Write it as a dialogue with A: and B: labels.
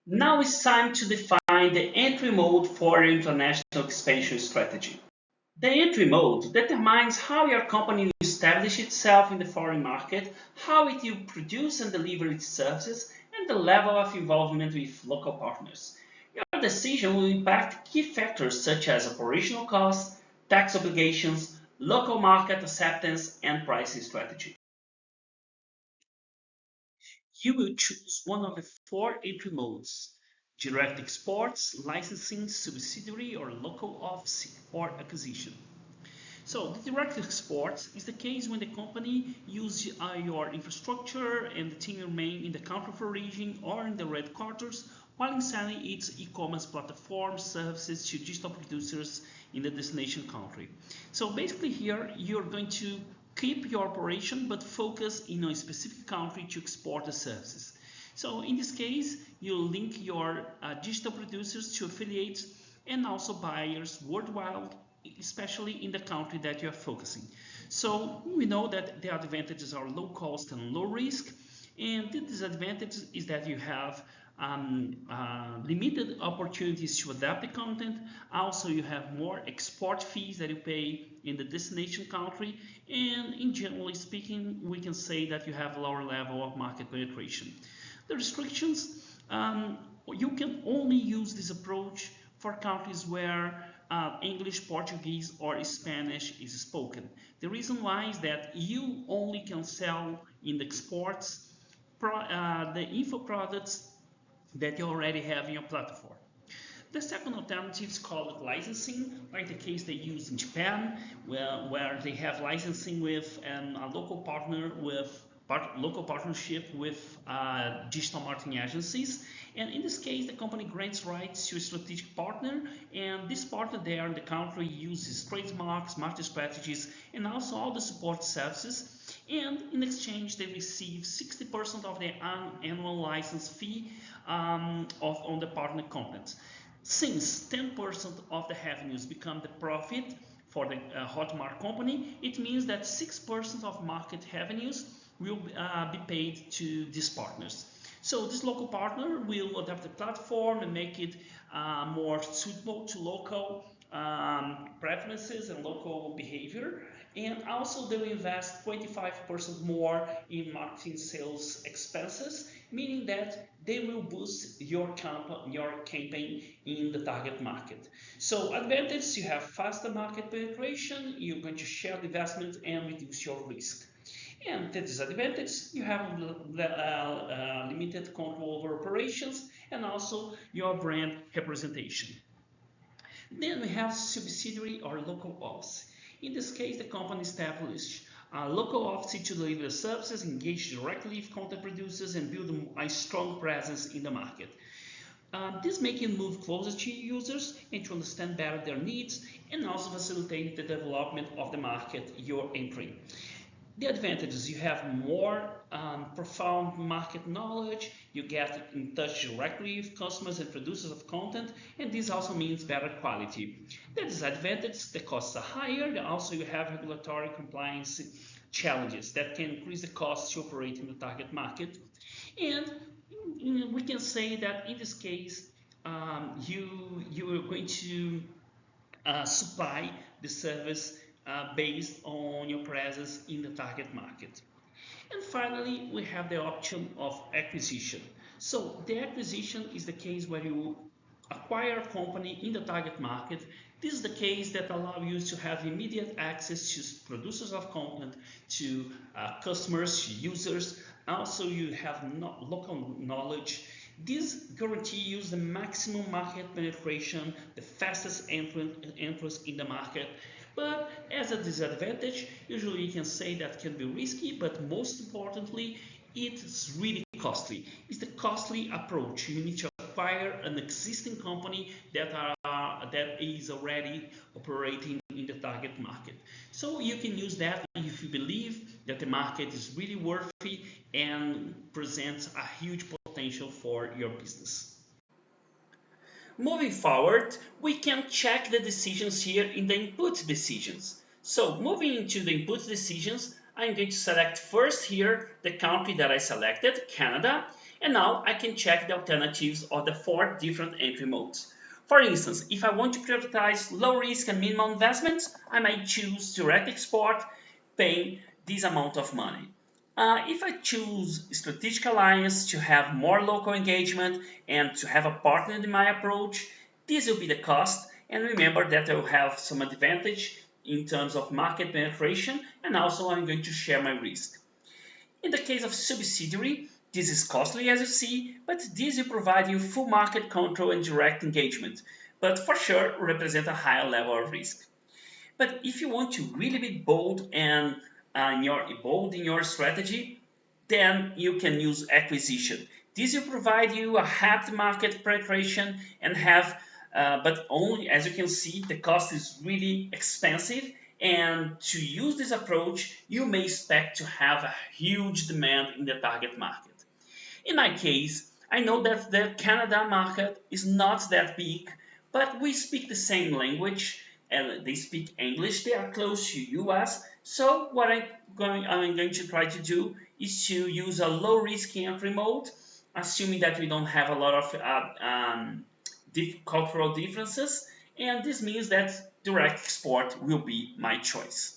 A: Now it's time to define the entry mode for your international expansion strategy. The entry mode determines how your company will establish itself in the foreign market, how it will produce and deliver its services, and the level of involvement with local partners. Your decision will impact key factors such as operational costs, tax obligations, local market acceptance, and pricing strategy. You will choose one of the four entry modes: direct exports, licensing, subsidiary, or local office or acquisition. So the direct export is the case when the company uses your infrastructure and the team remain in the country of origin or in the red quarters while selling its e-commerce platform services to digital producers in the destination country. So basically here you're going to keep your operation but focus in a specific country to export the services. So in this case, you link your digital producers to affiliates and also buyers worldwide, especially in the country that you are focusing. So we know that the advantages are low cost and low risk, and the disadvantage is that you have limited opportunities to adapt the content. Also, you have more export fees that you pay in the destination country, and in generally speaking, we can say that you have a lower level of market penetration. The restrictions, you can only use this approach for countries where English, Portuguese, or Spanish is spoken. The reason why is that you only can sell in the exports the info products that you already have in your platform. The second alternative is called licensing, like the case they use in Japan, where they have licensing with a local partner with local partnership with digital marketing agencies. And in this case, the company grants rights to a strategic partner, and this partner there in the country uses trademarks, market strategies, and also all the support services. And in exchange, they receive 60% of their annual license fee on the partner content. Since 10% of the revenues become the profit for the Hotmart company, it means that 6% of market revenues will be paid to these partners. So this local partner will adapt the platform and make it more suitable to local preferences and local behavior. And also they will invest 25% more in marketing sales expenses, meaning that they will boost your campaign in the target market. So advantage, you have faster market penetration, you're going to share the investment and reduce your risk. And the disadvantage, you have limited control over operations and also your brand representation. Then we have subsidiary or local office. In this case, the company established a local office to deliver services, engage directly with content producers, and build a strong presence in the market. This makes you move closer to users and to understand better their needs and also facilitate the development of the market you're entering. The advantages, you have more profound market knowledge, you get in touch directly with customers and producers of content, and this also means better quality. The disadvantage, the costs are higher, and also you have regulatory compliance challenges that can increase the costs to operate in the target market. And we can say that in this case, you are going to supply the service based on your presence in the target market. And finally, we have the option of acquisition. So the acquisition is the case where you acquire a company in the target market. This is the case that allows you to have immediate access to producers of content, to customers, to users. Also, you have local knowledge. This guarantees the maximum market penetration, the fastest entrance in the market. But as a disadvantage, usually you can say that can be risky, but most importantly, it's really costly. It's the costly approach. You need to acquire an existing company that is already operating in the target market. So you can use that if you believe that the market is really worthy and presents a huge potential for your business. Moving forward, we can check the decisions here in the input decisions. So moving into the input decisions, I'm going to select first here the country that I selected, Canada, And now I can check the alternatives of the 4 different entry modes. For instance, if I want to prioritize low risk and minimal investments, I might choose direct export, paying this amount of money. If I choose strategic alliance to have more local engagement and to have a partner in my approach, this will be the cost. And remember that I will have some advantage in terms of market penetration, and also I'm going to share my risk. In the case of subsidiary, this is costly as you see, but this will provide you full market control and direct engagement, but for sure represent a higher level of risk. But if you want to really be bold and bold in your strategy, then you can use acquisition. This will provide you a hard market penetration and have, but only as you can see, the cost is really expensive. And to use this approach, you may expect to have a huge demand in the target market. In my case, I know that the Canada market is not that big, but we speak the same language and they speak English. They are close to US. So what I'm going to try to do is to use a low risk entry mode, assuming that we don't have a lot of cultural differences. And this means that direct export will be my choice.